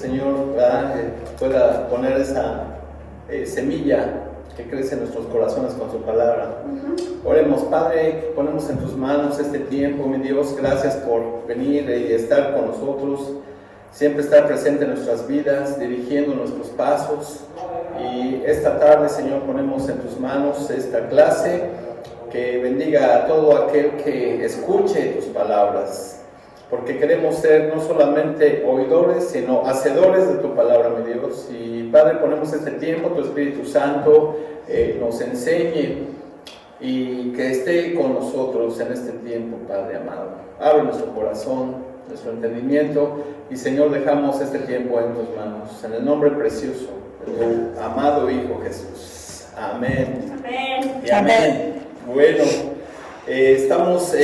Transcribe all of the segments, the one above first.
Señor, ¿verdad? Pueda poner esa semilla que crece en nuestros corazones con su palabra. Oremos, Padre, ponemos en tus manos este tiempo, mi Dios. Gracias por venir y estar con nosotros, siempre estar presente en nuestras vidas, dirigiendo nuestros pasos. Y esta tarde, Señor, ponemos en tus manos esta clase, que bendiga a todo aquel que escuche tus palabras, porque queremos ser no solamente oidores, sino hacedores de tu palabra, mi Dios. Y Padre, ponemos este tiempo, tu Espíritu Santo nos enseñe y que esté con nosotros en este tiempo, Padre amado. Abre nuestro corazón, nuestro entendimiento, y Señor, dejamos este tiempo en tus manos, en el nombre precioso de tu amado Hijo Jesús. Amén. Amén. Y amén. Bueno, estamos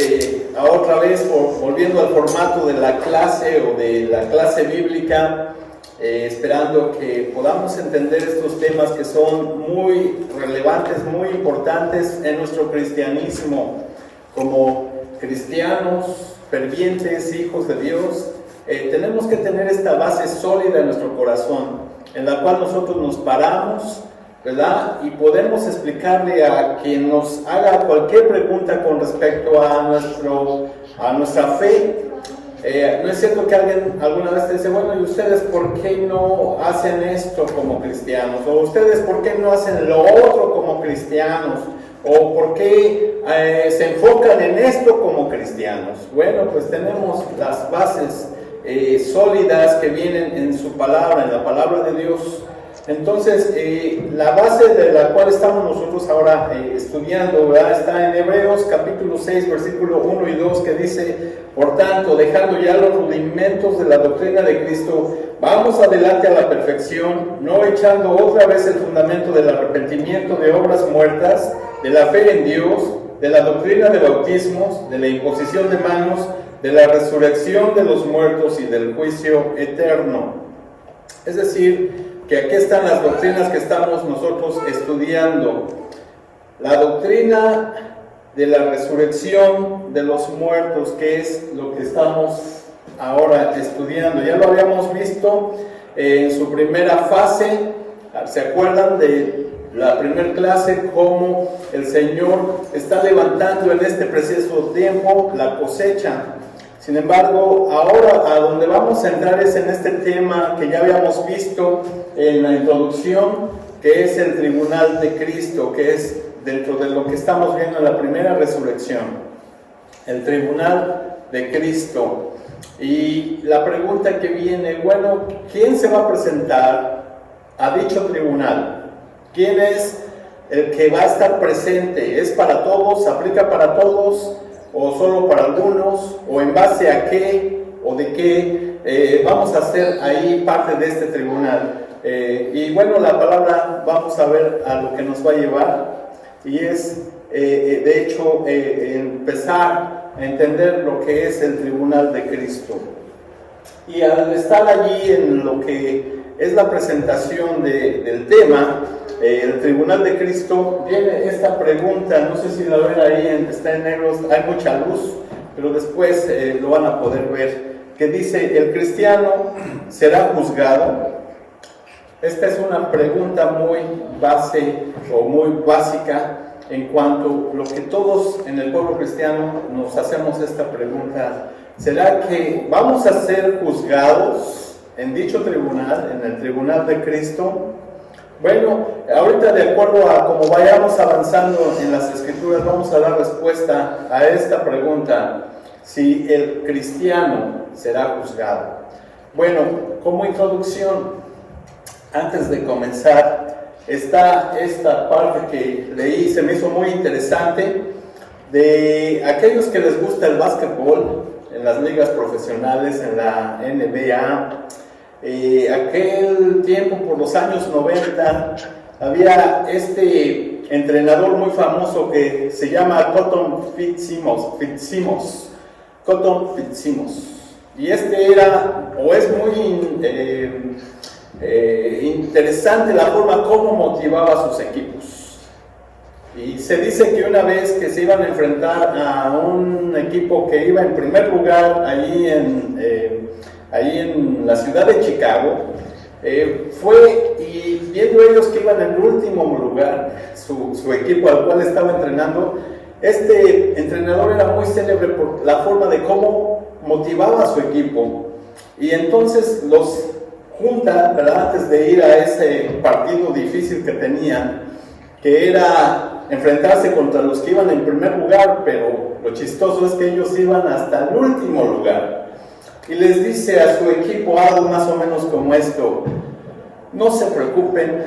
otra vez volviendo al formato de la clase o de la clase bíblica, esperando que podamos entender estos temas que son muy relevantes, muy importantes en nuestro cristianismo. Como cristianos fervientes, hijos de Dios, tenemos que tener esta base sólida en nuestro corazón, en la cual nosotros nos paramos, ¿verdad? Y podemos explicarle a quien nos haga cualquier pregunta con respecto a nuestra fe. No es cierto que alguien alguna vez te dice, bueno, ¿y ustedes por qué no hacen esto como cristianos? ¿O ustedes por qué no hacen lo otro como cristianos? ¿O por qué se enfocan en esto como cristianos? Bueno, pues tenemos las bases sólidas que vienen en su palabra, en la palabra de Dios. Entonces, la base de la cual estamos nosotros ahora estudiando, ¿verdad? Está en Hebreos capítulo 6, versículo 1 y 2, que dice: por tanto, dejando ya los rudimentos de la doctrina de Cristo, vamos adelante a la perfección, no echando otra vez el fundamento del arrepentimiento de obras muertas, de la fe en Dios, de la doctrina de bautismos, de la imposición de manos, de la resurrección de los muertos y del juicio eterno. Es decir, que aquí están las doctrinas que estamos nosotros estudiando. La doctrina de la resurrección de los muertos, que es lo que estamos ahora estudiando. Ya lo habíamos visto en su primera fase. ¿Se acuerdan de la primera clase? Cómo el Señor está levantando en este preciso tiempo la cosecha. Sin embargo, ahora a donde vamos a entrar es en este tema que ya habíamos visto en la introducción, que es el tribunal de Cristo, que es dentro de lo que estamos viendo en la primera resurrección, el tribunal de Cristo. Y la pregunta que viene, bueno, ¿quién se va a presentar a dicho tribunal? ¿Quién es el que va a estar presente? ¿Es para todos? ¿Aplica para todos? ¿O solo para algunos? ¿O en base a qué? ¿O de qué vamos a hacer ahí parte de este tribunal? Y bueno, la palabra, vamos a ver a lo que nos va a llevar, y es de hecho empezar a entender lo que es el tribunal de Cristo. Y al estar allí en lo que es la presentación del tema, el tribunal de Cristo, viene esta pregunta. No sé si la ven ahí, está en negro, hay mucha luz, pero después lo van a poder ver, que dice: ¿el cristiano será juzgado? Esta es una pregunta muy base o muy básica en cuanto a lo que todos en el pueblo cristiano nos hacemos esta pregunta. ¿Será que vamos a ser juzgados en dicho tribunal, en el tribunal de Cristo? Bueno, ahorita, de acuerdo a cómo vayamos avanzando en las Escrituras, vamos a dar respuesta a esta pregunta: si el cristiano será juzgado. Bueno, como introducción, antes de comenzar, está esta parte que leí, se me hizo muy interesante, de aquellos que les gusta el básquetbol en las ligas profesionales, en la NBA. Aquel tiempo, por los años 90, había este entrenador muy famoso que se llama Cotton Fitzsimmons. Y este era, o es muy interesante la forma como motivaba a sus equipos. Y se dice que una vez que se iban a enfrentar a un equipo que iba en primer lugar allí ahí en la ciudad de Chicago. Fue y viendo ellos que iban en el último lugar, su equipo al cual estaba entrenando, este entrenador era muy célebre por la forma de cómo motivaba a su equipo, y entonces los junta, ¿verdad?, antes de ir a ese partido difícil que tenían, que era enfrentarse contra los que iban en primer lugar, pero lo chistoso es que ellos iban hasta el último lugar. Y les dice a su equipo algo más o menos como esto: no se preocupen,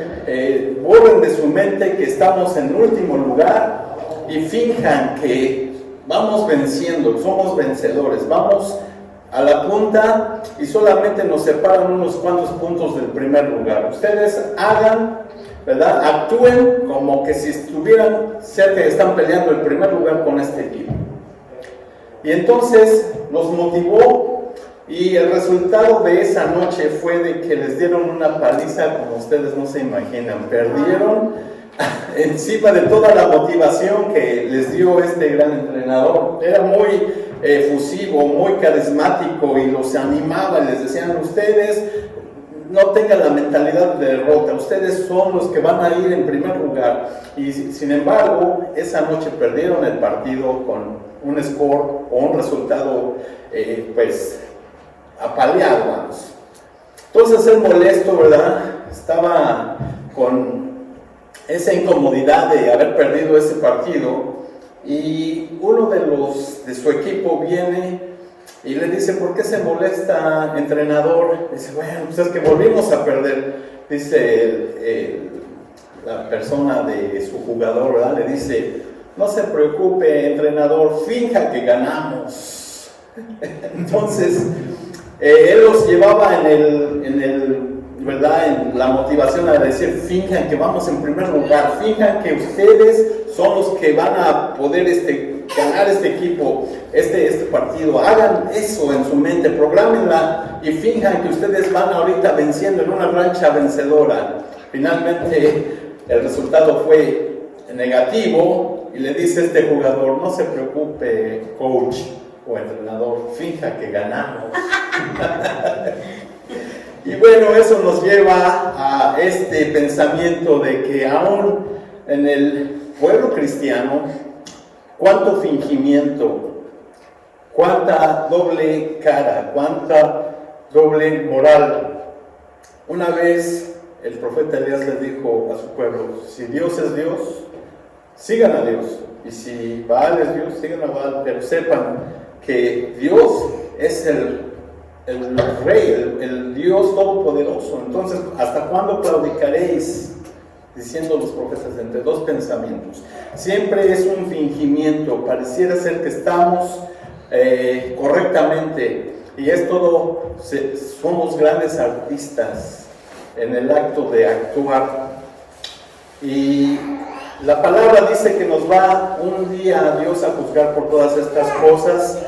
borren de su mente que estamos en último lugar y finjan que vamos venciendo, somos vencedores, vamos a la punta y solamente nos separan unos cuantos puntos del primer lugar. Ustedes hagan, ¿verdad?, actúen como que si estuvieran cerca y están peleando el primer lugar con este equipo. Y entonces los motivó, y el resultado de esa noche fue de que les dieron una paliza como ustedes no se imaginan. Perdieron encima de toda la motivación que les dio este gran entrenador. Era muy efusivo, muy carismático, y los animaba y les decían: ustedes no tengan la mentalidad de derrota, ustedes son los que van a ir en primer lugar. Y sin embargo, esa noche perdieron el partido con un score o un resultado pues apaleado, vamos. Entonces él, molesto, ¿verdad?, estaba con esa incomodidad de haber perdido ese partido, y uno de su equipo viene y le dice: ¿por qué se molesta, entrenador? Dice: bueno, pues es que volvimos a perder. Dice la persona de su jugador, ¿verdad?, le dice: no se preocupe, entrenador, finja que ganamos. Entonces él los llevaba ¿verdad?, en la motivación a decir: finjan que vamos en primer lugar, finjan que ustedes son los que van a poder ganar este equipo, este partido. Hagan eso en su mente, prográmenla y finjan que ustedes van ahorita venciendo en una rancha vencedora. Finalmente el resultado fue negativo, y le dice este jugador: no se preocupe, coach o entrenador, finja que ganamos. Y bueno, eso nos lleva a este pensamiento de que aún en el pueblo cristiano, cuánto fingimiento, cuánta doble cara, cuánta doble moral. Una vez el profeta Elías le dijo a su pueblo: si Dios es Dios, sigan a Dios, y si Baal es Dios, sigan a Baal, pero sepan que Dios es el Rey, el Dios Todopoderoso. Entonces, ¿hasta cuándo claudicaréis? Diciendo los profetas, entre dos pensamientos. Siempre es un fingimiento, pareciera ser que estamos correctamente, y es todo, somos grandes artistas en el acto de actuar. Y la palabra dice que nos va un día Dios a juzgar por todas estas cosas.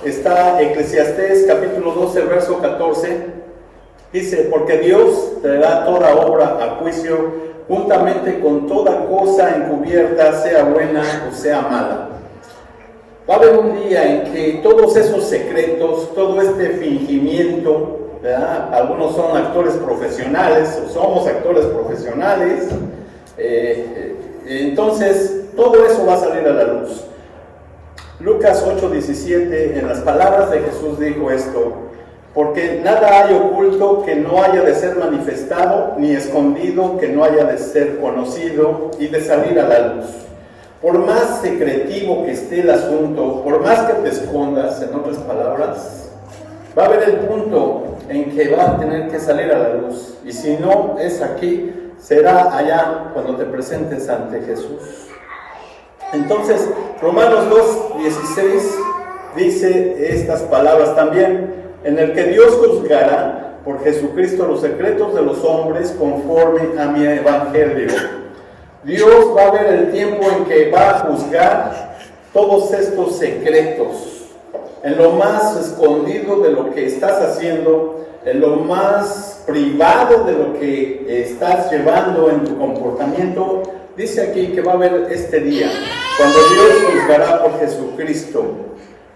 Está Eclesiastés capítulo 12, verso 14. Dice: porque Dios traerá toda obra a juicio, juntamente con toda cosa encubierta, sea buena o sea mala. Va a haber un día en que todos esos secretos, todo este fingimiento, ¿verdad?, algunos son actores profesionales o somos actores profesionales, entonces todo eso va a salir a la luz. Lucas 8:17, en las palabras de Jesús dijo esto: porque nada hay oculto que no haya de ser manifestado, ni escondido que no haya de ser conocido y de salir a la luz. Por más secretivo que esté el asunto, por más que te escondas, en otras palabras, va a haber el punto en que va a tener que salir a la luz. Y si no es aquí, será allá cuando te presentes ante Jesús. Entonces, Romanos 2:16 dice estas palabras también: en el que Dios juzgará por Jesucristo los secretos de los hombres conforme a mi evangelio. Dios va a ver el tiempo en que va a juzgar todos estos secretos, en lo más escondido de lo que estás haciendo, en lo más privado de lo que estás llevando en tu comportamiento. Dice aquí que va a haber este día, cuando Dios juzgará por Jesucristo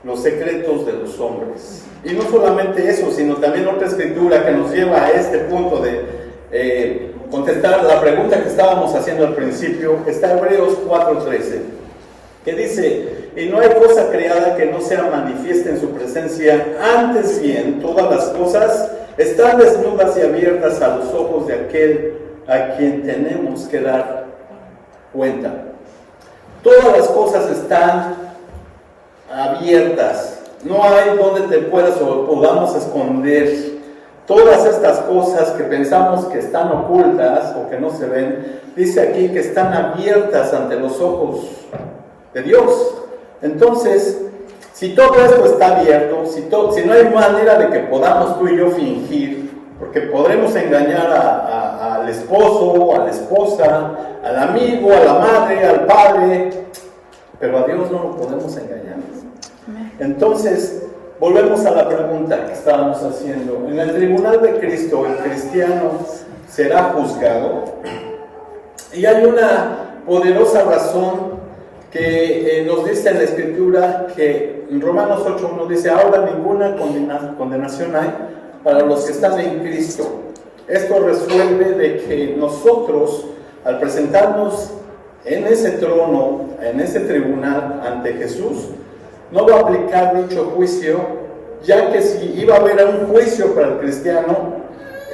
los secretos de los hombres. Y no solamente eso, sino también otra escritura que nos lleva a este punto de contestar la pregunta que estábamos haciendo al principio. Está Hebreos 4:13, que dice: y no hay cosa creada que no sea manifiesta en su presencia, antes bien todas las cosas están desnudas y abiertas a los ojos de aquel a quien tenemos que dar cuenta. Todas las cosas están abiertas, no hay donde te puedas o podamos esconder. Todas estas cosas que pensamos que están ocultas o que no se ven, dice aquí que están abiertas ante los ojos de Dios. Entonces, si todo esto está abierto, si no hay manera de que podamos tú y yo fingir, porque podremos engañar al esposo, a la esposa, al amigo, a la madre, al padre, pero a Dios no lo podemos engañar. Entonces, volvemos a la pregunta que estábamos haciendo. En el tribunal de Cristo, el cristiano será juzgado. Y hay una poderosa razón que nos dice en la Escritura, que en Romanos 8:1 dice: ahora ninguna condenación hay para los que están en Cristo. Esto resuelve de que nosotros, al presentarnos en ese trono, en ese tribunal ante Jesús, no va a aplicar dicho juicio, ya que si iba a haber un juicio para el cristiano,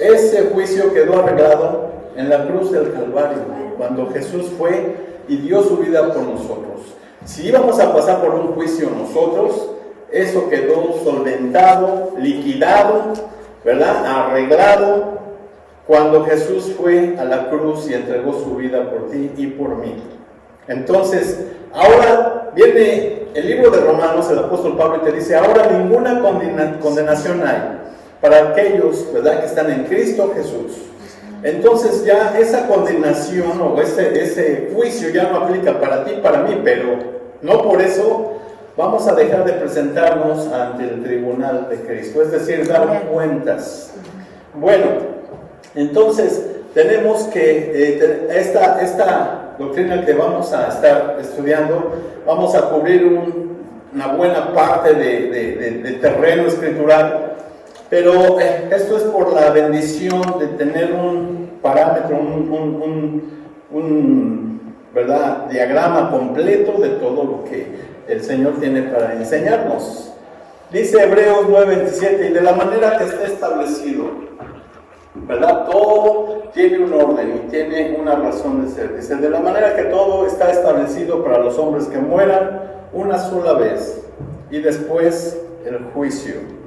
ese juicio quedó arreglado en la cruz del Calvario, cuando Jesús fue y dio su vida por nosotros. Si íbamos a pasar por un juicio nosotros, eso quedó solventado, liquidado, ¿verdad? Arreglado, cuando Jesús fue a la cruz y entregó su vida por ti y por mí. Entonces, ahora viene el libro de Romanos, el apóstol Pablo, y te dice: ahora ninguna condenación hay para aquellos, ¿verdad?, que están en Cristo Jesús. Entonces ya esa condenación o ese juicio ya no aplica para ti, para mí, pero no por eso vamos a dejar de presentarnos ante el tribunal de Cristo, es decir, dar cuentas. Bueno, entonces tenemos que esta doctrina que vamos a estar estudiando, vamos a cubrir una buena parte de terreno escritural, pero esto es por la bendición de tener un parámetro, ¿verdad?, diagrama completo de todo lo que el Señor tiene para enseñarnos. Dice Hebreos 9:27: y de la manera que está establecido, ¿verdad? Todo tiene un orden y tiene una razón de ser. Dice: de la manera que todo está establecido para los hombres que mueran una sola vez, y después el juicio.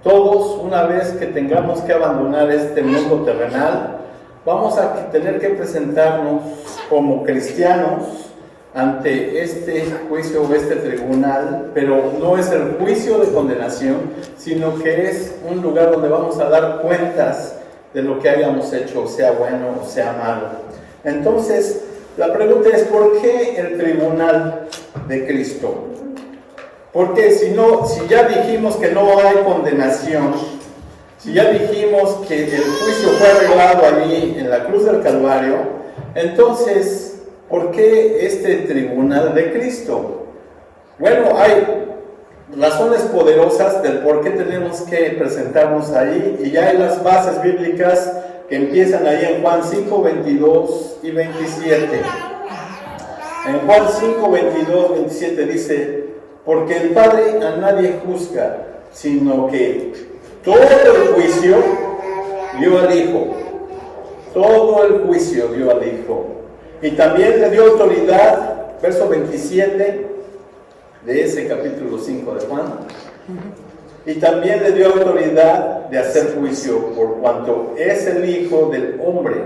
Todos, una vez que tengamos que abandonar este mundo terrenal, vamos a tener que presentarnos como cristianos ante este juicio o este tribunal, pero no es el juicio de condenación, sino que es un lugar donde vamos a dar cuentas de lo que hayamos hecho, sea bueno o sea malo. Entonces, la pregunta es: ¿por qué el tribunal de Cristo? Porque si ya dijimos que no hay condenación, si ya dijimos que el juicio fue arreglado allí en la cruz del Calvario, entonces, ¿por qué este tribunal de Cristo? Bueno, hay razones poderosas del por qué tenemos que presentarnos ahí, y ya hay las bases bíblicas que empiezan ahí en Juan 5, 22 y 27. En Juan 5, 22, 27 dice: porque el Padre a nadie juzga, sino que todo el juicio dio al Hijo. Todo el juicio dio al Hijo. Y también le dio autoridad, verso 27 de ese capítulo 5 de Juan. Y también le dio autoridad de hacer juicio, por cuanto es el Hijo del Hombre.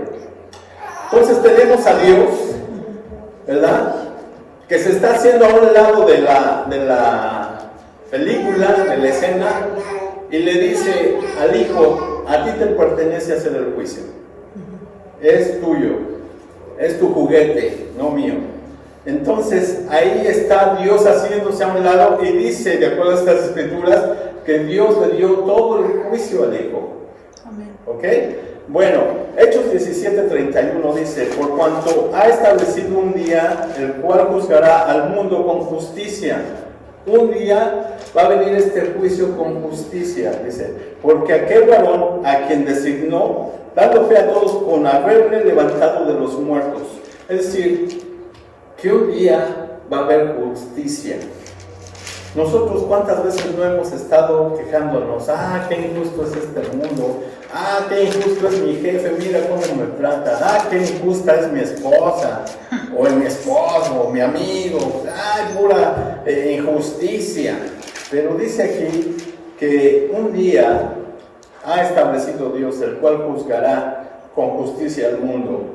Entonces tenemos a Dios, ¿verdad?, que se está haciendo a un lado de la película, de la escena, y le dice al Hijo: a ti te pertenece hacer el juicio. Es tuyo, es tu juguete, no mío. Entonces ahí está Dios haciéndose a un lado, y dice, de acuerdo a estas escrituras, que Dios le dio todo el juicio al Hijo. Amén. ¿Ok? Bueno, Hechos 17:31 dice: por cuanto ha establecido un día el cual juzgará al mundo con justicia, Un día va a venir este juicio con justicia, dice, porque aquel varón a quien designó, dando fe a todos con haberle levantado de los muertos. Es decir, que un día va a haber justicia. Nosotros cuántas veces no hemos estado quejándonos, qué injusto es este mundo, qué injusto es mi jefe, mira cómo me trata, qué injusta es mi esposa, o mi esposo, o mi amigo, pura injusticia. Pero dice aquí que un día ha establecido Dios, el cual juzgará con justicia al mundo.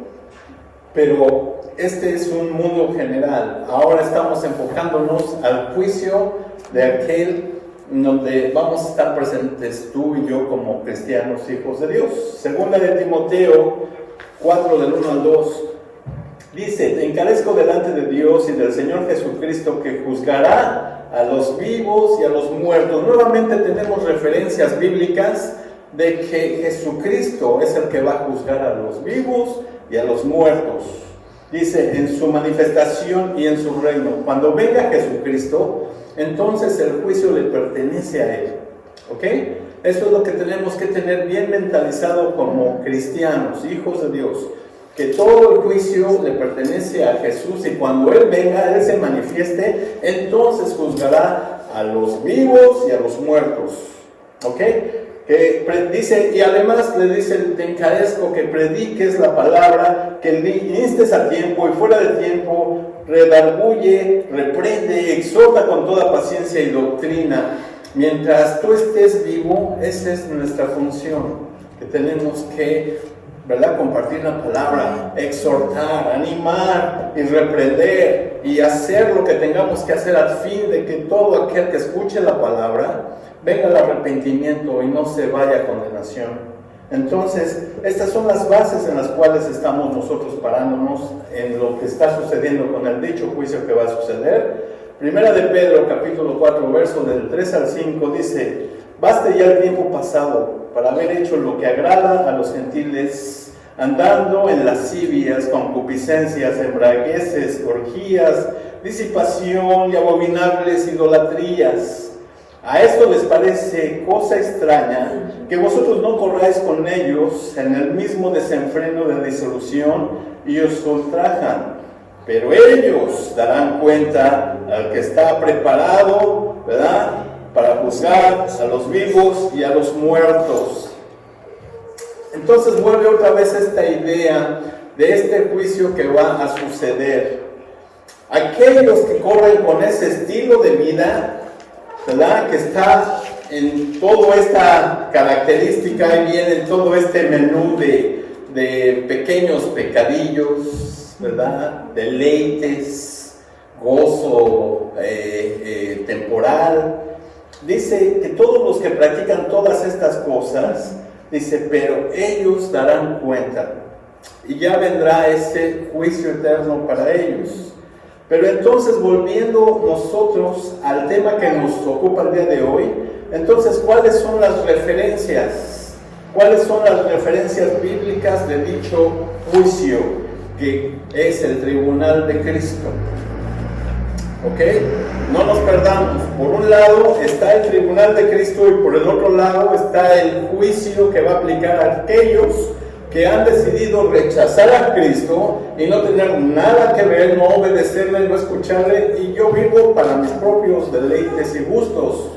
Pero este es un mundo general. Ahora estamos enfocándonos al juicio de aquel donde vamos a estar presentes tú y yo como cristianos, hijos de Dios. Segunda de Timoteo 4, del 1 al 2, dice: te encarezco delante de Dios y del Señor Jesucristo, que juzgará a los vivos y a los muertos. Nuevamente tenemos referencias bíblicas de que Jesucristo es el que va a juzgar a los vivos y a los muertos. Dice, en su manifestación y en su reino. Cuando venga Jesucristo, entonces el juicio le pertenece a Él. ¿Ok? Eso es lo que tenemos que tener bien mentalizado como cristianos, hijos de Dios. Que todo el juicio le pertenece a Jesús, y cuando Él venga, Él se manifieste, entonces juzgará a los vivos y a los muertos. ¿Ok? Que dice, y además le dice, te encarezco que prediques la palabra, que instes a tiempo y fuera de tiempo, redarguye, reprende, exhorta con toda paciencia y doctrina. Mientras tú estés vivo, esa es nuestra función, que tenemos que, ¿verdad?, compartir la palabra, exhortar, animar y reprender y hacer lo que tengamos que hacer al fin de que todo aquel que escuche la palabra venga al arrepentimiento y no se vaya a condenación. Entonces, estas son las bases en las cuales estamos nosotros parándonos en lo que está sucediendo con el dicho juicio que va a suceder. Primera de Pedro, capítulo 4, verso del 3 al 5, dice: baste ya el tiempo pasado para haber hecho lo que agrada a los gentiles, andando en lascivias, concupiscencias, embriagueces, orgías, disipación y abominables idolatrías. A esto les parece cosa extraña que vosotros no corráis con ellos en el mismo desenfreno de disolución y os ultrajan. Pero ellos darán cuenta al que está preparado, ¿verdad?, para juzgar a los vivos y a los muertos. Entonces vuelve otra vez esta idea de este juicio que va a suceder. Aquellos que corren con ese estilo de vida, ¿verdad?, que está en toda esta característica y viene en todo este menú de pequeños pecadillos, ¿verdad?, deleites, gozo temporal. Dice que todos los que practican todas estas cosas, dice, pero ellos darán cuenta y ya vendrá ese juicio eterno para ellos. Pero entonces, volviendo nosotros al tema que nos ocupa el día de hoy, entonces, ¿cuáles son las referencias? ¿Cuáles son las referencias bíblicas de dicho juicio, que es el tribunal de Cristo? ¿Ok? No nos perdamos. Por un lado está el tribunal de Cristo y por el otro lado está el juicio que va a aplicar a aquellos que han decidido rechazar a Cristo y no tener nada que ver, no obedecerle, no escucharle, y yo vivo para mis propios deleites y gustos.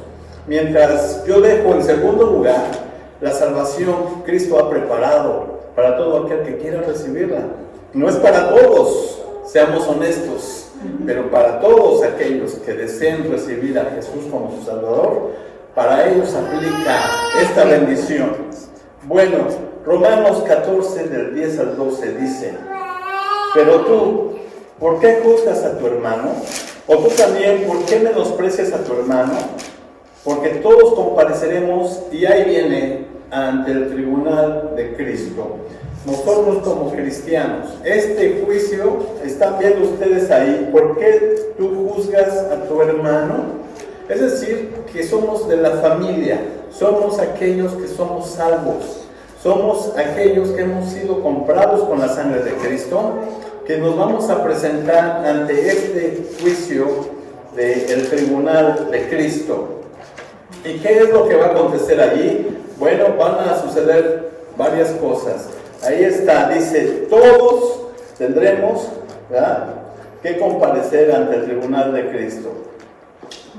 Mientras yo dejo en segundo lugar la salvación que Cristo ha preparado para todo aquel que quiera recibirla. No es para todos, seamos honestos, pero para todos aquellos que deseen recibir a Jesús como su Salvador, para ellos aplica esta bendición. Bueno, Romanos 14, del 10 al 12 dice: pero tú, ¿por qué juzgas a tu hermano? O tú también, ¿por qué menosprecias a tu hermano? Porque todos compareceremos, y ahí viene, ante el tribunal de Cristo. Nosotros como cristianos, este juicio, están viendo ustedes ahí, ¿por qué tú juzgas a tu hermano? Es decir, que somos de la familia, somos aquellos que somos salvos. Somos aquellos que hemos sido comprados con la sangre de Cristo, que nos vamos a presentar ante este juicio del tribunal de Cristo. ¿Y qué es lo que va a acontecer allí? Bueno, van a suceder varias cosas. Ahí está, dice, todos tendremos, ¿verdad?, que comparecer ante el tribunal de Cristo.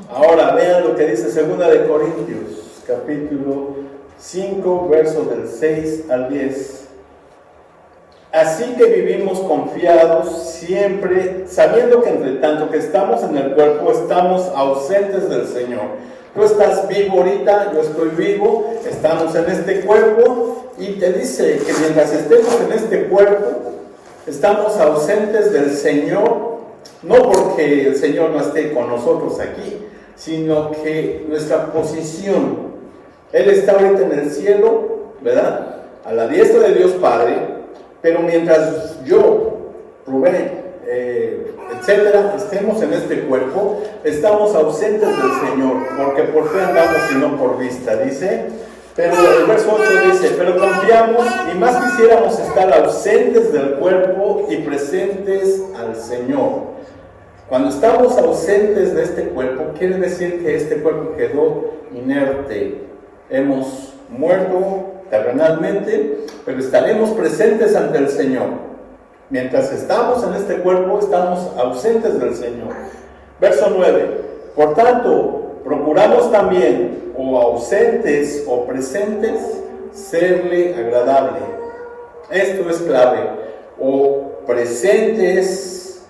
Ahora vean lo que dice 2 de Corintios, capítulo 5, versos del 6 al 10. Así que vivimos confiados siempre, sabiendo que entre tanto que estamos en el cuerpo, estamos ausentes del Señor. Tú estás vivo ahorita, yo estoy vivo, estamos en este cuerpo, y te dice que mientras estemos en este cuerpo, estamos ausentes del Señor, no porque el Señor no esté con nosotros aquí, sino que nuestra posición, Él está ahorita en el cielo, ¿verdad?, a la diestra de Dios Padre, pero mientras yo, Rubén, etcétera, estemos en este cuerpo, estamos ausentes del Señor, porque por fe andamos y no por vista, dice. Pero el verso 8 dice, pero confiamos y más quisiéramos estar ausentes del cuerpo y presentes al Señor. Cuando estamos ausentes de este cuerpo, quiere decir que este cuerpo quedó inerte. Hemos muerto terrenalmente, pero estaremos presentes ante el Señor. Mientras estamos en este cuerpo, estamos ausentes del Señor. Verso 9. Por tanto, procuramos también, o ausentes o presentes, serle agradable. Esto es clave. O presentes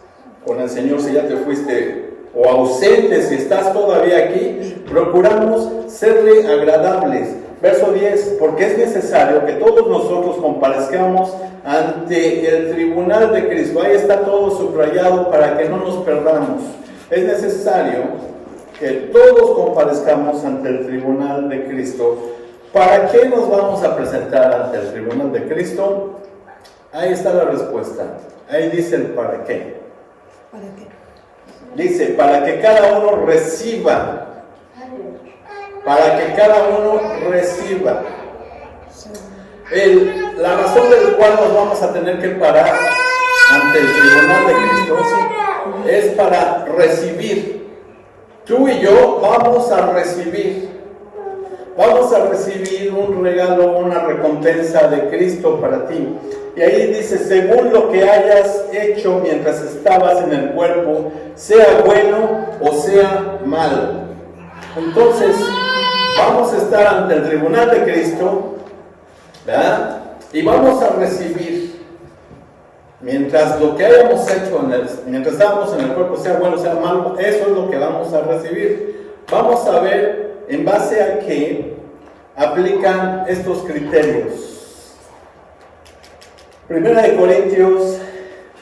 con el Señor si ya te fuiste, o ausentes si estás todavía aquí, procuramos serle agradables. Verso 10, porque es necesario que todos nosotros comparezcamos ante el tribunal de Cristo. Ahí está todo subrayado para que no nos perdamos. Es necesario que todos comparezcamos ante el tribunal de Cristo. ¿Para qué nos vamos a presentar ante el tribunal de Cristo? Ahí está la respuesta. Ahí dice el para qué. ¿Para qué? Dice, para que cada uno reciba. Para que cada uno reciba. La razón del cual nos vamos a tener que parar ante el tribunal de Cristo es para recibir. Tú y yo vamos a recibir. Vamos a recibir un regalo, una recompensa de Cristo para ti. Y ahí dice, según lo que hayas hecho mientras estabas en el cuerpo, sea bueno o sea malo. Entonces, vamos a estar ante el tribunal de Cristo, ¿verdad? Y vamos a recibir, mientras lo que hayamos hecho, mientras estábamos en el cuerpo, sea bueno o sea malo, eso es lo que vamos a recibir. Vamos a ver en base a qué aplican estos criterios. 1 Corintios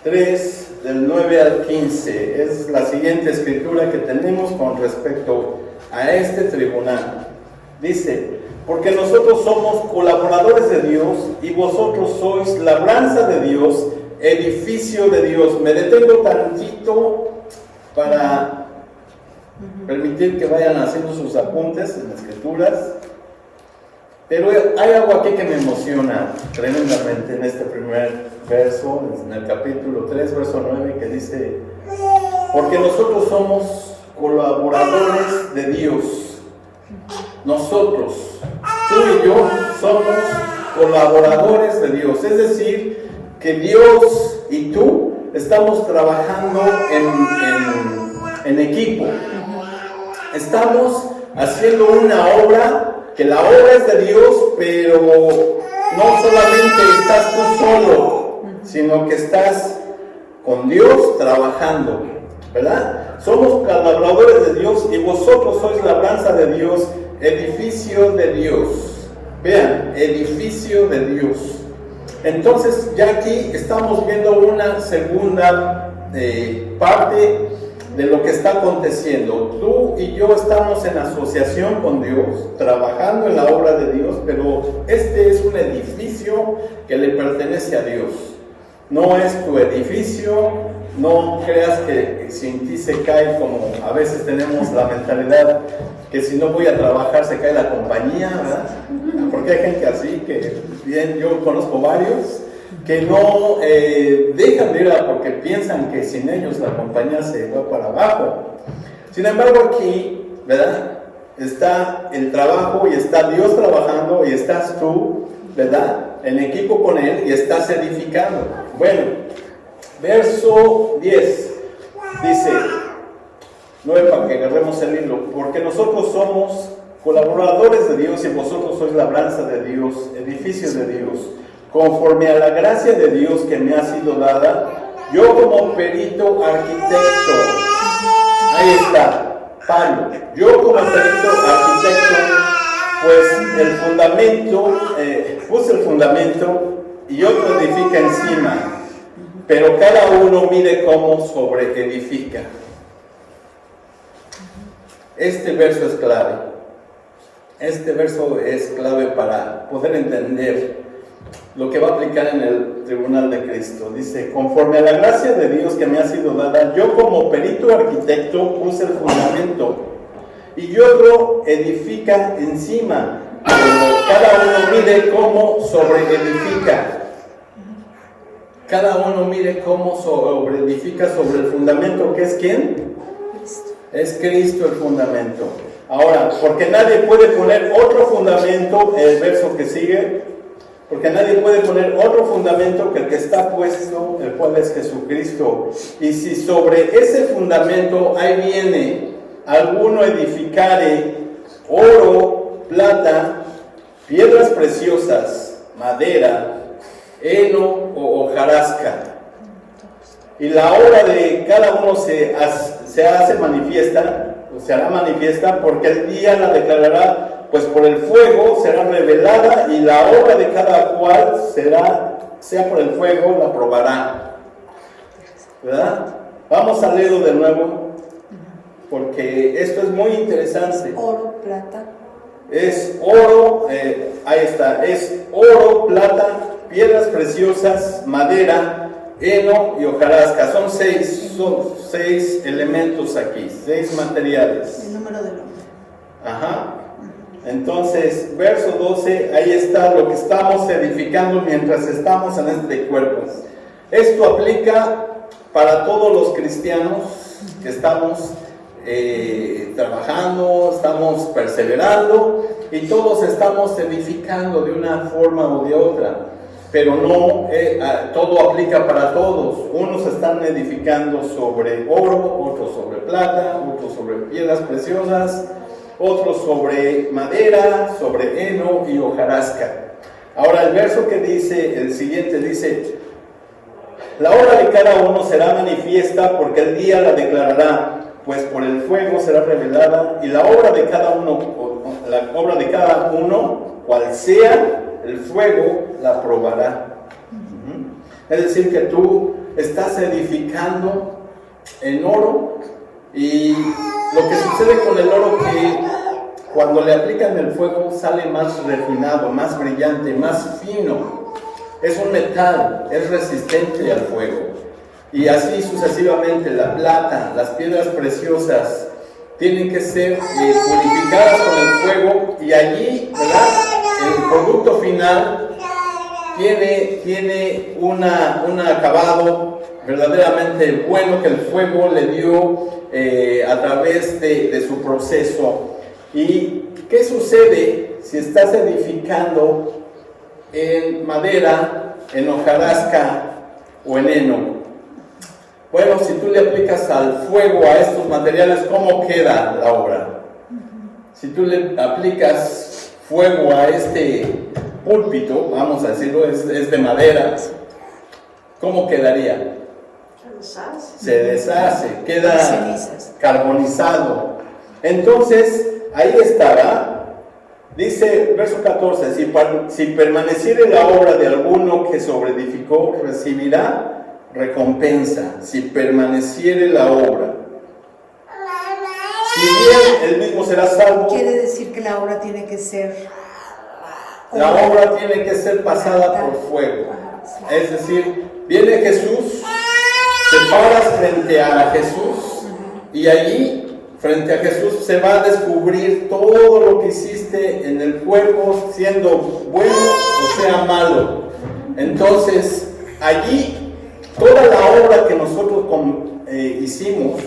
3, del 9 al 15, es la siguiente escritura que tenemos con respecto a este tribunal. Dice, porque nosotros somos colaboradores de Dios y vosotros sois labranza de Dios, edificio de Dios. Me detengo tantito para permitir que vayan haciendo sus apuntes en las escrituras. Pero hay algo aquí que me emociona tremendamente en este primer verso, en el capítulo 3, verso 9, que dice, porque nosotros somos colaboradores de Dios. Nosotros, tú y yo, somos colaboradores de Dios. Es decir, que Dios y tú estamos trabajando en equipo. Estamos haciendo una obra, que la obra es de Dios, pero no solamente estás tú solo, sino que estás con Dios trabajando, ¿verdad? Somos colaboradores de Dios y vosotros sois labranza de Dios, edificio de Dios. Vean, edificio de Dios. Entonces ya aquí estamos viendo una segunda parte de lo que está aconteciendo. Tú y yo estamos en asociación con Dios, trabajando en la obra de Dios, pero este es un edificio que le pertenece a Dios. No es tu edificio, no creas que sin ti se cae, como a veces tenemos la mentalidad que si no voy a trabajar se cae la compañía, ¿verdad? Porque hay gente así, que bien, yo conozco varios, que no dejan de ir porque piensan que sin ellos la compañía se va para abajo. Sin embargo, aquí, ¿verdad? Está el trabajo y está Dios trabajando y estás tú, ¿verdad? En equipo con Él y estás edificando. Bueno, verso 10 dice, 9 para que agarremos el hilo, porque nosotros somos colaboradores de Dios y vosotros sois labranza de Dios, edificio de Dios, conforme a la gracia de Dios que me ha sido dada, yo como perito arquitecto, ahí está, Pablo, yo como perito arquitecto, pues el fundamento, puse el fundamento y otro edifica encima, pero cada uno mire cómo sobreedifica. Este verso es clave. Este verso es clave para poder entender lo que va a aplicar en el tribunal de Cristo. Dice, conforme a la gracia de Dios que me ha sido dada, yo como perito arquitecto puse el fundamento y otro edifica encima, pero cada uno mire cómo sobreedifica. Cada uno mire cómo sobreedifica sobre el fundamento, que es ¿quién? Es Cristo el fundamento. Ahora, porque nadie puede poner otro fundamento, el verso que sigue, porque nadie puede poner otro fundamento que el que está puesto, el cual es Jesucristo. Y si sobre ese fundamento ahí viene alguno edificare oro, plata, piedras preciosas, madera, heno o hojarasca, y la obra de cada uno se hace manifiesta, o se hará manifiesta, porque el día la declarará, pues por el fuego será revelada, y la obra de cada cual sea por el fuego, la probará. ¿Verdad? Vamos a leerlo de nuevo, porque esto es muy interesante. Oro, plata. Es oro, ahí está, es oro, plata, piedras preciosas, madera, heno y hojarasca. Son seis elementos aquí, 6 materiales. El número del hombre. Ajá. Entonces, verso 12, ahí está lo que estamos edificando mientras estamos en este cuerpo. Esto aplica para todos los cristianos que estamos trabajando, estamos perseverando y todos estamos edificando de una forma o de otra. Pero no todo aplica para todos. Unos están edificando sobre oro, otros sobre plata, otros sobre piedras preciosas, otros sobre madera, sobre heno y hojarasca. Ahora el verso que dice, el siguiente dice, la obra de cada uno será manifiesta porque el día la declarará, pues por el fuego será revelada, y la obra de cada uno, cual sea el fuego, la probará. Es decir, que tú estás edificando en oro, y lo que sucede con el oro, que cuando le aplican el fuego sale más refinado, más brillante, más fino. Es un metal, es resistente al fuego. Y así sucesivamente, la plata, las piedras preciosas tienen que ser purificadas con el fuego, y allí, ¿verdad?, el producto final tiene un acabado verdaderamente bueno que el fuego le dio a través de su proceso. ¿Y qué sucede si estás edificando en madera, en hojarasca o en heno? Bueno, si tú le aplicas al fuego a estos materiales, ¿cómo queda la obra? Si tú le aplicas fuego a este púlpito, vamos a decirlo, es de madera, ¿cómo quedaría? Se deshace, queda carbonizado. Entonces, ahí estará, dice verso 14, si permaneciere la obra de alguno que sobreedificó, recibirá recompensa, si permaneciere la obra. Si bien el mismo será salvo. Quiere decir que la obra tiene que ser... La obra tiene que ser pasada por fuego. Es decir, viene Jesús, te paras frente a Jesús, y allí, frente a Jesús, se va a descubrir todo lo que hiciste en el cuerpo, siendo bueno o sea malo. Entonces, allí, toda la obra que nosotros hicimos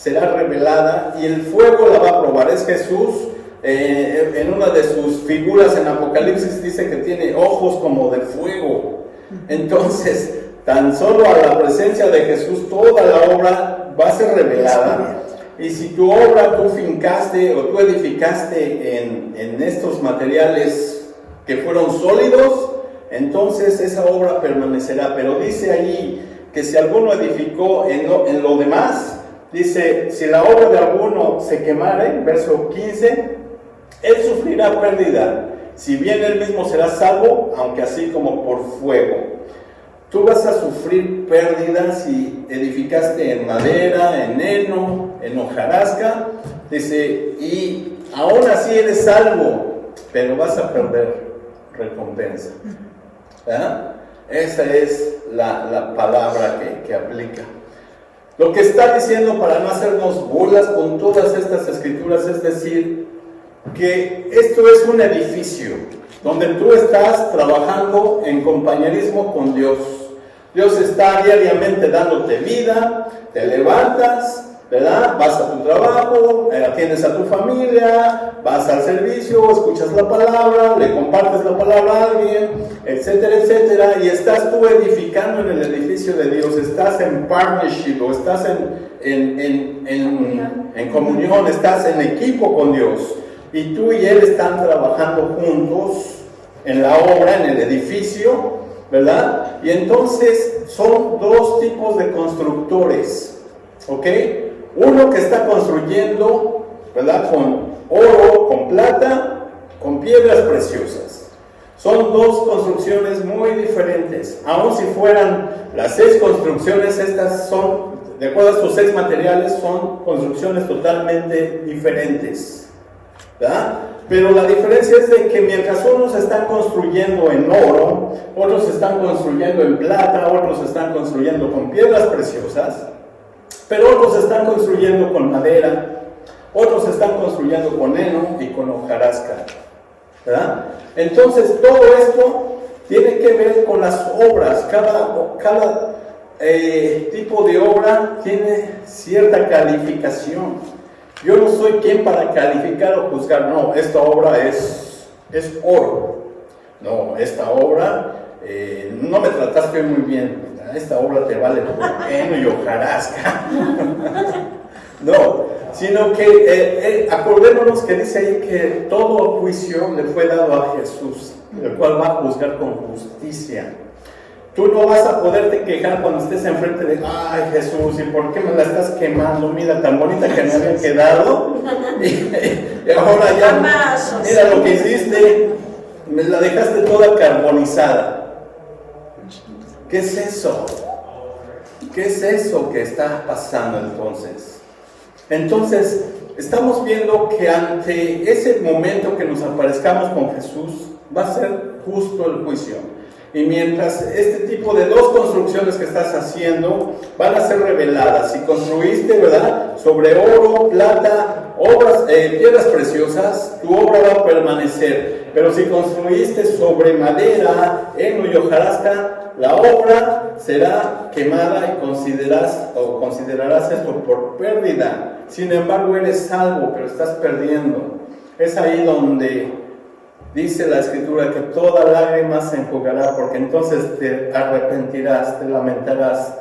será revelada y el fuego la va a probar. Es Jesús, en una de sus figuras en Apocalipsis dice que tiene ojos como de fuego. Entonces, tan solo a la presencia de Jesús, toda la obra va a ser revelada. Y si tu obra tú fincaste o tú edificaste en estos materiales que fueron sólidos, entonces esa obra permanecerá. Pero dice allí que si alguno edificó en lo demás, dice, si la obra de alguno se quemare, verso 15, él sufrirá pérdida, si bien él mismo será salvo, aunque así como por fuego. Tú vas a sufrir pérdida si edificaste en madera, en heno, en hojarasca, dice, y aún así eres salvo, pero vas a perder recompensa. ¿Verdad? Esa es la palabra que aplica. Lo que está diciendo, para no hacernos burlas con todas estas escrituras, es decir, que esto es un edificio donde tú estás trabajando en compañerismo con Dios. Dios está diariamente dándote vida, te levantas, ¿verdad? Vas a tu trabajo, atiendes a tu familia, vas al servicio, escuchas la palabra, le compartes la palabra a alguien, etcétera, etcétera, y estás tú edificando en el edificio de Dios, estás en partnership, o estás en comunión, estás en equipo con Dios, y tú y Él están trabajando juntos en la obra, en el edificio, ¿verdad? Y entonces son dos tipos de constructores, ¿ok? Uno que está construyendo, ¿verdad? Con oro, con plata, con piedras preciosas. Son dos construcciones muy diferentes. Aun si fueran las 6 construcciones, estas son, de acuerdo a estos 6 materiales, son construcciones totalmente diferentes, ¿verdad? Pero la diferencia es de que mientras unos están construyendo en oro, otros están construyendo en plata, otros están construyendo con piedras preciosas, pero otros están construyendo con madera, otros están construyendo con heno y con hojarasca, ¿verdad? Entonces todo esto tiene que ver con las obras. Cada tipo de obra tiene cierta calificación. Yo no soy quien para calificar o juzgar. No, esta obra es oro. No, esta obra no me trataste muy bien. Esta obra te vale por heno y hojarasca. No, sino que acordémonos que dice ahí que todo juicio le fue dado a Jesús, el cual va a juzgar con justicia. Tú no vas a poderte quejar cuando estés enfrente de, ay Jesús, ¿y por qué me la estás quemando? Mira, tan bonita que me había quedado. Y ahora ya, mira lo que hiciste, me la dejaste toda carbonizada. ¿Qué es eso? ¿Qué es eso que está pasando entonces? Entonces, estamos viendo que ante ese momento que nos aparezcamos con Jesús, va a ser justo el juicio. Y mientras este tipo de dos construcciones que estás haciendo van a ser reveladas, si construiste, ¿verdad?, sobre oro, plata, piedras preciosas, tu obra va a permanecer. Pero si construiste sobre madera, heno y hojarasca, la obra será quemada y considerarás esto por pérdida. Sin embargo, eres salvo, pero estás perdiendo. Es ahí donde dice la Escritura que toda lágrima se enjugará, porque entonces te arrepentirás, te lamentarás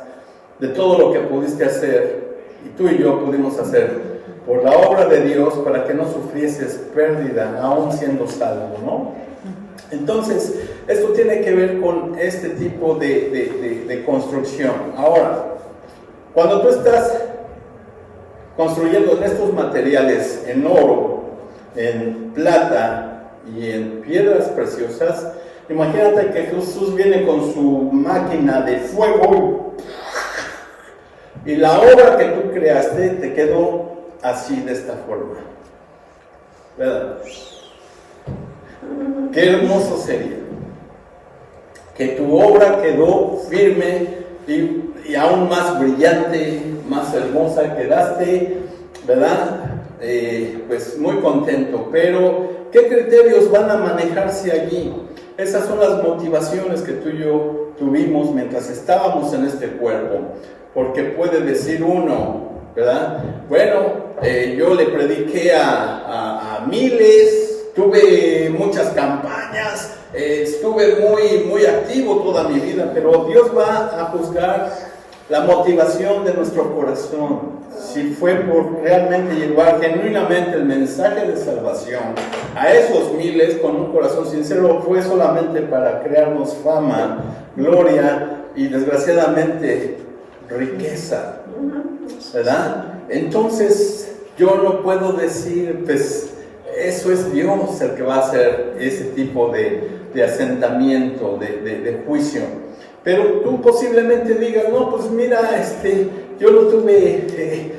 de todo lo que pudiste hacer, y tú y yo pudimos hacer por la obra de Dios, para que no sufrieses pérdida, aún siendo salvo, ¿no? Entonces, esto tiene que ver con este tipo de construcción. Ahora, cuando tú estás construyendo en estos materiales, en oro, en plata y en piedras preciosas, imagínate que Jesús viene con su máquina de fuego y la obra que tú creaste te quedó así, de esta forma, ¿verdad? Qué hermoso sería que tu obra quedó firme y aún más brillante, más hermosa quedaste, ¿verdad? Pues muy contento. Pero ¿qué criterios van a manejarse allí? Esas son las motivaciones que tú y yo tuvimos mientras estábamos en este cuerpo. Porque puede decir uno, ¿verdad? Bueno, yo le prediqué a miles, tuve muchas campañas, estuve muy activo toda mi vida, pero Dios va a juzgar la motivación de nuestro corazón. Si fue por realmente llevar genuinamente el mensaje de salvación a esos miles con un corazón sincero, fue solamente para crearnos fama, gloria y desgraciadamente riqueza, ¿verdad? Entonces yo no puedo decir, pues eso es Dios el que va a hacer ese tipo de asentamiento, de juicio. Pero tú posiblemente digas, no, pues mira, yo no tuve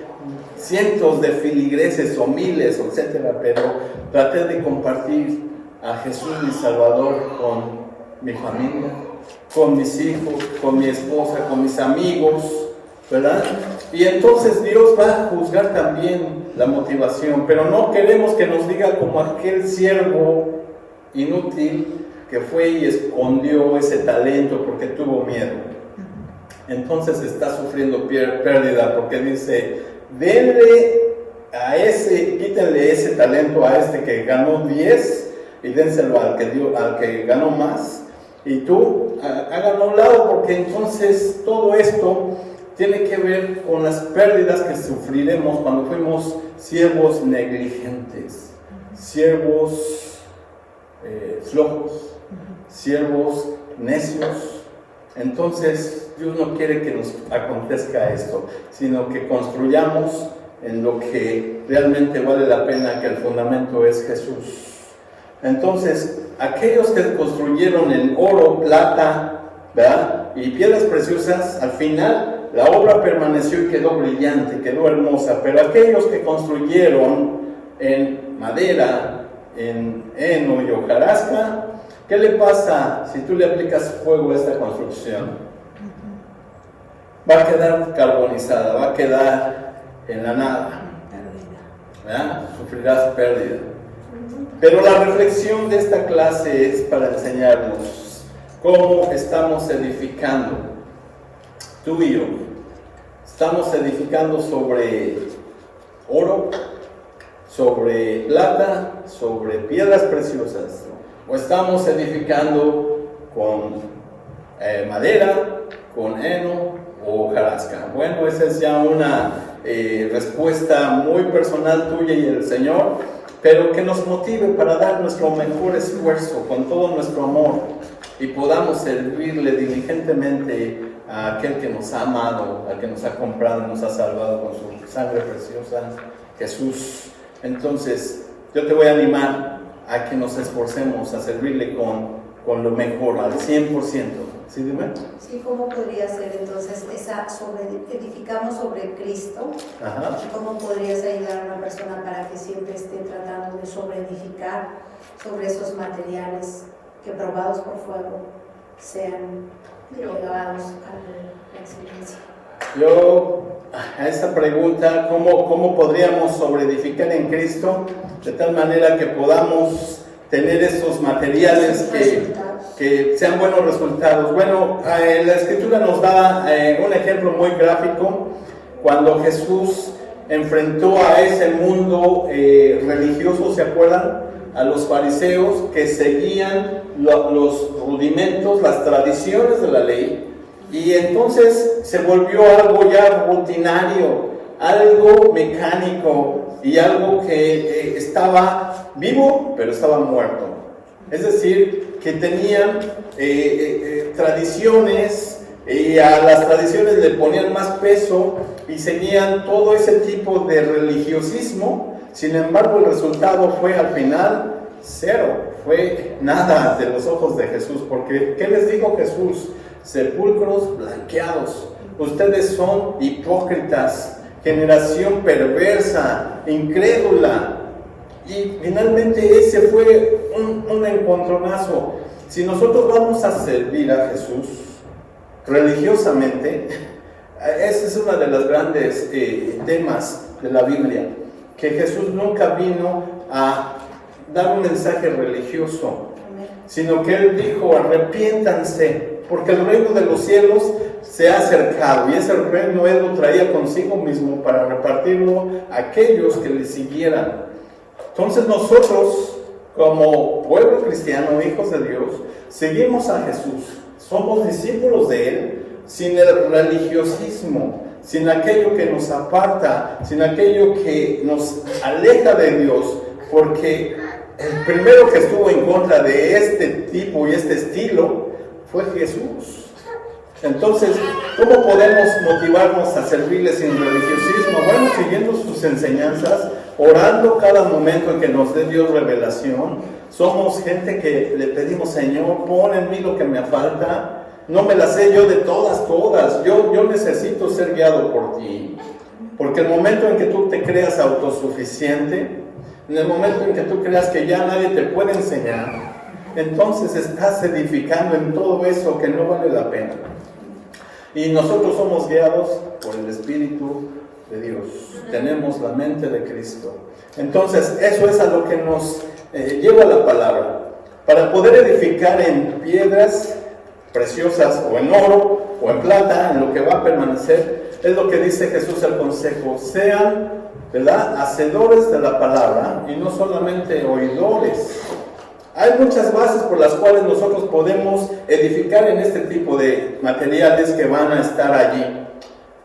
cientos de feligreses o miles, etcétera, pero traté de compartir a Jesús mi Salvador con mi familia, con mis hijos, con mi esposa, con mis amigos, ¿verdad? Y entonces Dios va a juzgar también la motivación, pero no queremos que nos diga como aquel siervo inútil que fue y escondió ese talento porque tuvo miedo. Entonces está sufriendo pérdida porque dice, denle a quítenle ese talento a este que ganó 10 y dénselo al que ganó más. Y tú háganlo a un lado porque entonces todo esto tiene que ver con las pérdidas que sufriremos cuando fuimos siervos negligentes, siervos flojos, siervos necios. Entonces Dios no quiere que nos acontezca esto, sino que construyamos en lo que realmente vale la pena, que el fundamento es Jesús. Entonces, aquellos que construyeron en oro, plata, ¿verdad?, y piedras preciosas, al final la obra permaneció y quedó brillante, quedó hermosa. Pero aquellos que construyeron en madera, en heno y hojarasca, ¿qué le pasa si tú le aplicas fuego a esta construcción? Va a quedar carbonizada, va a quedar en la nada, ¿verdad? Sufrirás pérdida. Pero la reflexión de esta clase es para enseñarnos cómo estamos edificando, tú y yo. Estamos edificando sobre oro, sobre plata, sobre piedras preciosas, o estamos edificando con madera, con heno o hojarasca. Bueno, esa es ya una respuesta muy personal tuya y del Señor, pero que nos motive para dar nuestro mejor esfuerzo con todo nuestro amor y podamos servirle diligentemente a aquel que nos ha amado, al que nos ha comprado, nos ha salvado con su sangre preciosa, Jesús. Entonces, yo te voy a animar a que nos esforcemos a servirle con lo mejor, al 100%. ¿Sí, dime? Sí, ¿cómo podría ser entonces edificamos sobre Cristo? Ajá. ¿Cómo podrías ayudar a una persona para que siempre esté tratando de sobreedificar sobre esos materiales que probados por fuego sean llevados a la excelencia? Yo, a esa pregunta, ¿cómo podríamos sobreedificar en Cristo de tal manera que podamos tener esos materiales que sean buenos resultados? Bueno, la Escritura nos da un ejemplo muy gráfico cuando Jesús enfrentó a ese mundo religioso, ¿se acuerdan? A los fariseos que seguían los rudimentos, las tradiciones de la ley, y entonces se volvió algo ya rutinario, algo mecánico y algo que estaba vivo pero estaba muerto. Es decir, que tenían tradiciones y a las tradiciones le ponían más peso y seguían todo ese tipo de religiosismo. Sin embargo, el resultado fue al final cero, fue nada de los ojos de Jesús, porque ¿qué les dijo Jesús? Sepulcros blanqueados, ustedes son hipócritas, generación perversa, incrédula. Y finalmente ese fue un encontronazo. Si nosotros vamos a servir a Jesús religiosamente, ese es uno de los grandes temas de la Biblia, que Jesús nunca vino a dar un mensaje religioso, sino que Él dijo: arrepiéntanse, porque el reino de los cielos se ha acercado, y ese reino Él lo traía consigo mismo para repartirlo a aquellos que le siguieran. Entonces nosotros, como pueblo cristiano, hijos de Dios, seguimos a Jesús, somos discípulos de Él, sin el religiosismo, sin aquello que nos aparta, sin aquello que nos aleja de Dios, porque el primero que estuvo en contra de este tipo y este estilo fue Jesús. Entonces, ¿cómo podemos motivarnos a servirle sin religiosismo? Bueno, siguiendo sus enseñanzas, orando cada momento en que nos dé Dios revelación. Somos gente que le pedimos: Señor, pon en mí lo que me falta. No me la sé yo de todas. Yo necesito ser guiado por ti. Porque el momento en que tú te creas autosuficiente, en el momento en que tú creas que ya nadie te puede enseñar, entonces estás edificando en todo eso que no vale la pena. Y nosotros somos guiados por el Espíritu de Dios. Tenemos la mente de Cristo. Entonces, eso es a lo que nos lleva la palabra. Para poder edificar en piedras preciosas, o en oro, o en plata, en lo que va a permanecer, es lo que dice Jesús el consejo: sean, ¿verdad?, hacedores de la palabra y no solamente oidores. Hay muchas bases por las cuales nosotros podemos edificar en este tipo de materiales que van a estar allí.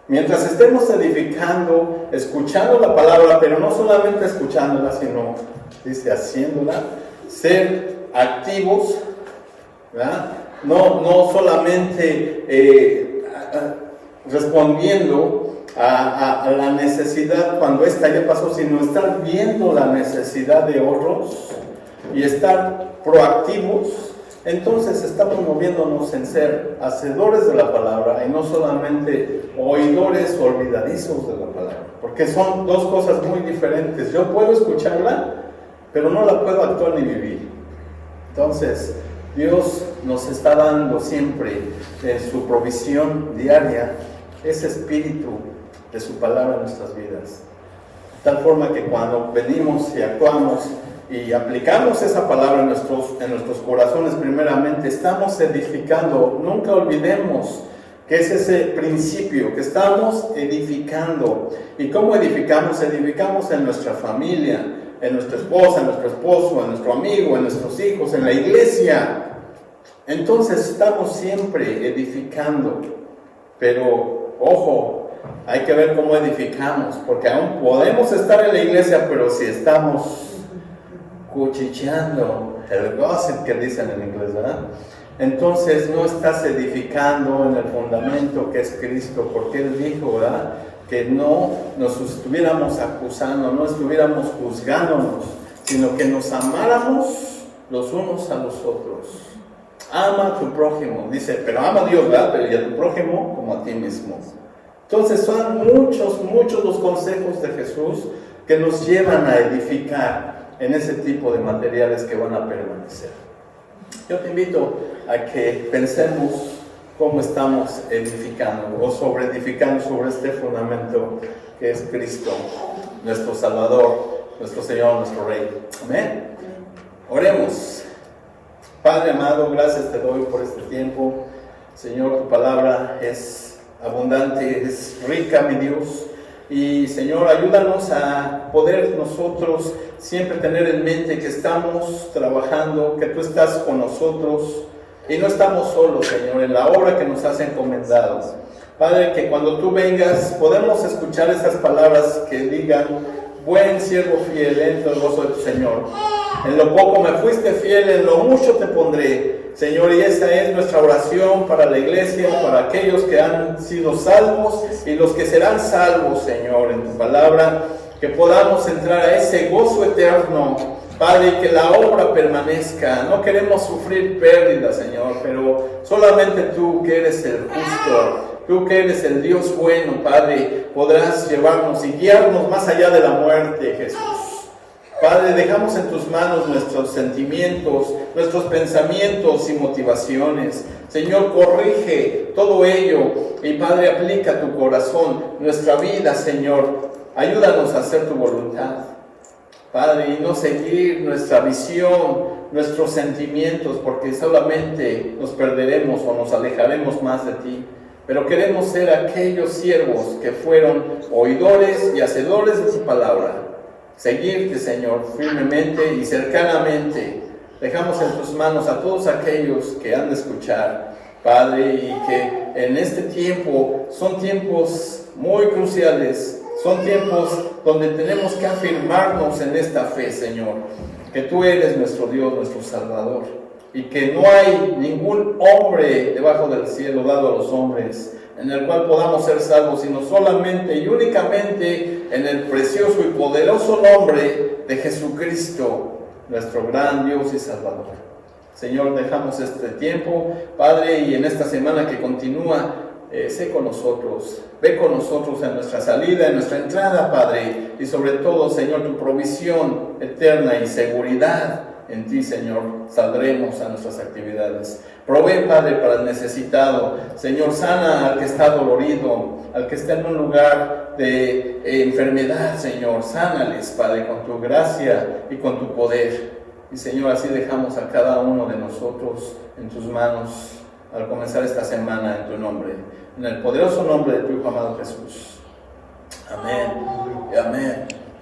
Mientras estemos edificando, escuchando la palabra, pero no solamente escuchándola, sino, dice, haciéndola, ser activos, ¿verdad? No solamente respondiendo a la necesidad cuando esta ya pasó, sino estar viendo la necesidad de otros y estar proactivos. Entonces estamos moviéndonos en ser hacedores de la palabra y no solamente oidores olvidadizos de la palabra, porque son dos cosas muy diferentes. Yo puedo escucharla, pero no la puedo actuar ni vivir. Entonces Dios nos está dando siempre en su provisión diaria ese espíritu de su palabra en nuestras vidas, de tal forma que cuando venimos y actuamos y aplicamos esa palabra en nuestros corazones, primeramente estamos edificando. Nunca olvidemos que es ese principio, que estamos edificando. ¿Y cómo edificamos? Edificamos en nuestra familia, en nuestra esposa, en nuestro esposo, en nuestro amigo, en nuestros hijos, en la iglesia. Entonces estamos siempre edificando, pero ojo, hay que ver cómo edificamos, porque aún podemos estar en la iglesia, pero si estamos cuchicheando, el gossip que dicen en inglés, ¿verdad?, entonces no estás edificando en el fundamento que es Cristo, porque Él dijo, ¿verdad?, que no nos estuviéramos acusando, no estuviéramos juzgándonos, sino que nos amáramos los unos a los otros. Ama a tu prójimo, dice, pero ama a Dios, ¿verdad?, pero y a tu prójimo como a ti mismo. Entonces son muchos los consejos de Jesús que nos llevan a edificar en ese tipo de materiales que van a permanecer. Yo te invito a que pensemos cómo estamos edificando o sobreedificando sobre este fundamento que es Cristo, nuestro Salvador, nuestro Señor, nuestro Rey. Amén. Oremos. Padre amado, gracias te doy por este tiempo. Señor, tu palabra es abundante, es rica, mi Dios. Y Señor, ayúdanos a poder nosotros siempre tener en mente que estamos trabajando, que tú estás con nosotros y no estamos solos, Señor, en la obra que nos has encomendado. Padre, que cuando tú vengas podemos escuchar esas palabras que digan: buen siervo fiel, entra el gozo de tu Señor. En lo poco me fuiste fiel, en lo mucho te pondré. Señor, y esa es nuestra oración para la iglesia, para aquellos que han sido salvos y los que serán salvos, Señor, en tu palabra, que podamos entrar a ese gozo eterno, Padre, y que la obra permanezca. No queremos sufrir pérdida, Señor, pero solamente tú, que eres el justo, tú que eres el Dios bueno, Padre, podrás llevarnos y guiarnos más allá de la muerte, Jesús. Padre, dejamos en tus manos nuestros sentimientos, nuestros pensamientos y motivaciones. Señor, corrige todo ello y, Padre, aplica tu corazón, nuestra vida, Señor. Ayúdanos a hacer tu voluntad, Padre, y no seguir nuestra visión, nuestros sentimientos, porque solamente nos perderemos o nos alejaremos más de ti. Pero queremos ser aquellos siervos que fueron oidores y hacedores de tu palabra. Seguirte, Señor, firmemente y cercanamente. Dejamos en tus manos a todos aquellos que han de escuchar, Padre, y que en este tiempo son tiempos muy cruciales, son tiempos donde tenemos que afirmarnos en esta fe, Señor, que tú eres nuestro Dios, nuestro Salvador, y que no hay ningún hombre debajo del cielo dado a los hombres en el cual podamos ser salvos, sino solamente y únicamente en el precioso y poderoso nombre de Jesucristo, nuestro gran Dios y Salvador. Señor, dejamos este tiempo, Padre, y en esta semana que continúa, sé con nosotros, ve con nosotros en nuestra salida, en nuestra entrada, Padre, y sobre todo, Señor, tu provisión eterna y seguridad en ti, Señor, saldremos a nuestras actividades. Provee, Padre, para el necesitado. Señor, sana al que está dolorido, al que está en un lugar de enfermedad, Señor, sánales, Padre, con tu gracia y con tu poder. Y, Señor, así dejamos a cada uno de nosotros en tus manos al comenzar esta semana en tu nombre, en el poderoso nombre de tu Hijo amado Jesús. Amén y amén.